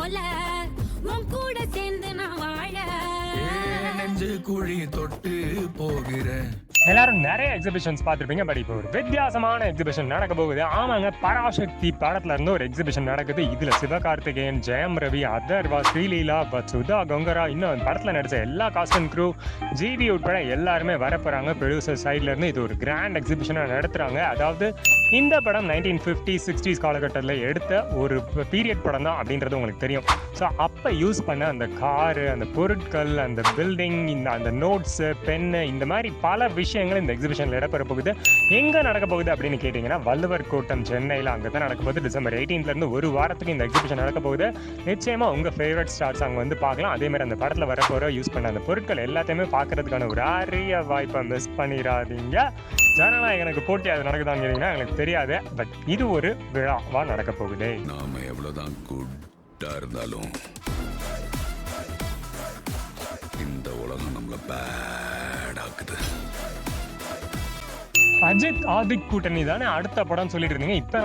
போல உன் கூட சேர்ந்து நான் வாழ நெஞ்சு குழி தொட்டு போகிறேன். எல்லாரும் நிறைய எக்ஸிபிஷன்ஸ் பார்த்துருப்பீங்க. பட் இப்போ ஒரு வித்தியாசமான எக்ஸிபிஷன் நடக்க போகுது. ஆமாங்க, பராசக்தி படத்துல இருந்து ஒரு எக்ஸிபிஷன் நடக்குது. இதுல சிவகார்த்திகேயன், ஜெயம் ரவி, அதர்வா, ஸ்ரீலீலா, சுதா கங்கரா, இன்னும் படத்துல நடிச்ச எல்லா காஸ்ட் அண்ட் க்ரூ, ஜிவி உட்பட எல்லாருமே வரப்போறாங்க. ப்ரொடியூசர் சைட்ல இருந்து இது ஒரு கிராண்ட் எக்ஸிபிஷனா நடத்துறாங்க. அதாவது இந்த படம் 1950s 60s காலகட்டத்தில் எடுத்த ஒரு பீரியட் படம் தான் அப்படின்றது உங்களுக்கு தெரியும். ஸோ அப்போ யூஸ் பண்ண அந்த காரு, அந்த பொருட்கள், அந்த பில்டிங், அந்த நோட்ஸு, பென்னு, இந்த மாதிரி பல விஷயங்கள் இந்த எக்ஸிபிஷனில் இடம்பெற போகுது. எங்கே நடக்க போகுது அப்படின்னு கேட்டிங்கன்னா வள்ளுவர் கோட்டம், சென்னையில். அங்கே தான் நடக்க போகுது. டிசம்பர் 18 ஒரு வாரத்துக்கு இந்த எக்ஸிபிஷன் நடக்க போகுது. நிச்சயமாக உங்கள் ஃபேவரட் ஸ்டார்ஸ் அங்கே வந்து பார்க்கலாம். அதேமாதிரி அந்த படத்தில் வரப்போகிற யூஸ் பண்ண அந்த பொருட்கள் எல்லாத்தையுமே பார்க்கறதுக்கான ஒரு அரிய வாய்ப்பை மிஸ் பண்ணிடாதீங்க. ஜனநாயகனுக்கு போட்டி அது நடக்குதான்னு கேட்டிங்கன்னா எனக்கு தெரியாது. பட் இது ஒரு விழாவாக நடக்க போகுது. நாம எவ்வளவுதான் குட்டா இருந்தாலும் இந்த உலகம் நம்மள பேடாக்குது. அஜித் ஆதிக் கூட்டணி தானே அடுத்த படம் சொல்லிட்டு இருந்தீங்க. இப்போ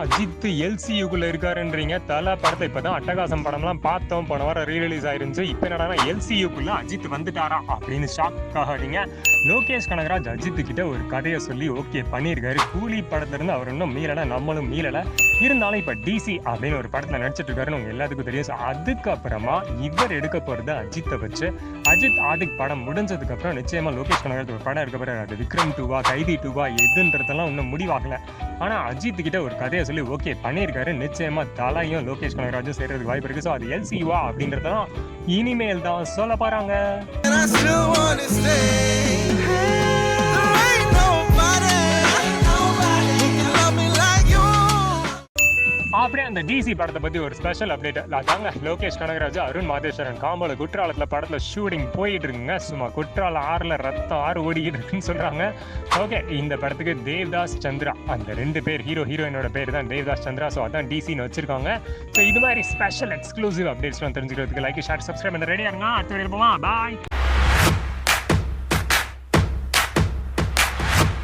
அஜித் எல்சியூக்குள்ள இருக்காருன்றீங்க. தலை படத்தை இப்போதான் அட்டகாசம் படம்லாம் பார்த்தோம், போன வாரம் ரீரிலீஸ் ஆயிருந்துச்சு. இப்போ என்னடா எல்சியூக்குள்ள அஜித் வந்துட்டாரா அப்படின்னு ஷாக் ஆகாதீங்க. லோகேஷ் கனகராஜ் அஜித் கிட்ட ஒரு கதையை சொல்லி ஓகே பண்ணியிருக்காரு. கூலி படத்துல இருந்து அவர் இன்னும் மீறலை, நம்மளும் மீறலை. இருந்தாலும் இப்போ டிசி அப்படின்னு ஒரு படத்தில் நடிச்சிட்டு இருக்காருன்னு உங்க எல்லாத்துக்கும் தெரியும். ஸோ அதுக்கப்புறமா இவர் எடுக்க போறது அஜித்தை வச்சு. அஜித் ஆதிக் படம் முடிஞ்சதுக்கு அப்புறம் நிச்சயமா லோகேஷ் கனகராஜ் ஒரு படம் எடுக்க போறாரு. அது விக்ரம் 2வா கைதி 2வா எதுன்றதெல்லாம் இன்னும் முடிவாகல. ஆனா அஜித் கிட்ட ஒரு கதையை சொல்லி ஓகே பண்ணியிருக்காரு. நிச்சயமா தலையும் லோகேஷ் கனகராஜும் சேர்றதுக்கு வாய்ப்பு இருக்கு. ஸோ அது எல்சிவா அப்படின்றதான் இனிமேல் தான் சொல்ல போறாங்க. அப்படியே அந்த டிசி படத்தை பத்தி ஒரு ஸ்பெஷல் அப்டேட் அதாங்க. லோகேஷ் கனகராஜ், அருண் மாதேஸ்வரன் காம்போல குற்றாலத்துல படத்துல ஷூட்டிங் போயிட்டு இருக்குங்க. சும்மா குற்றால ஆறுல ரத்தம் ஆறு ஓடிக்கிட்டு இருக்குன்னு சொல்றாங்க. ஓகே, இந்த படத்துக்கு தேவ்தாஸ் சந்திரா, அந்த 2 பேர் ஹீரோயினோட பேர் தான் தேவ்தாஸ் சந்திரா. ஸோ அதான் டிசின்னு வச்சிருக்காங்க. ஸோ இது மாதிரி ஸ்பெஷல் எக்ஸ்க்ளூசிவ் அப்டேட்ஸ்லாம் தெரிஞ்சுக்கிறதுக்கு லைக், ஷேர், சப்ஸ்கிரைப் பண்ண ரெடியா இருங்க. அடுத்த வீடியோ போமா. பாய்.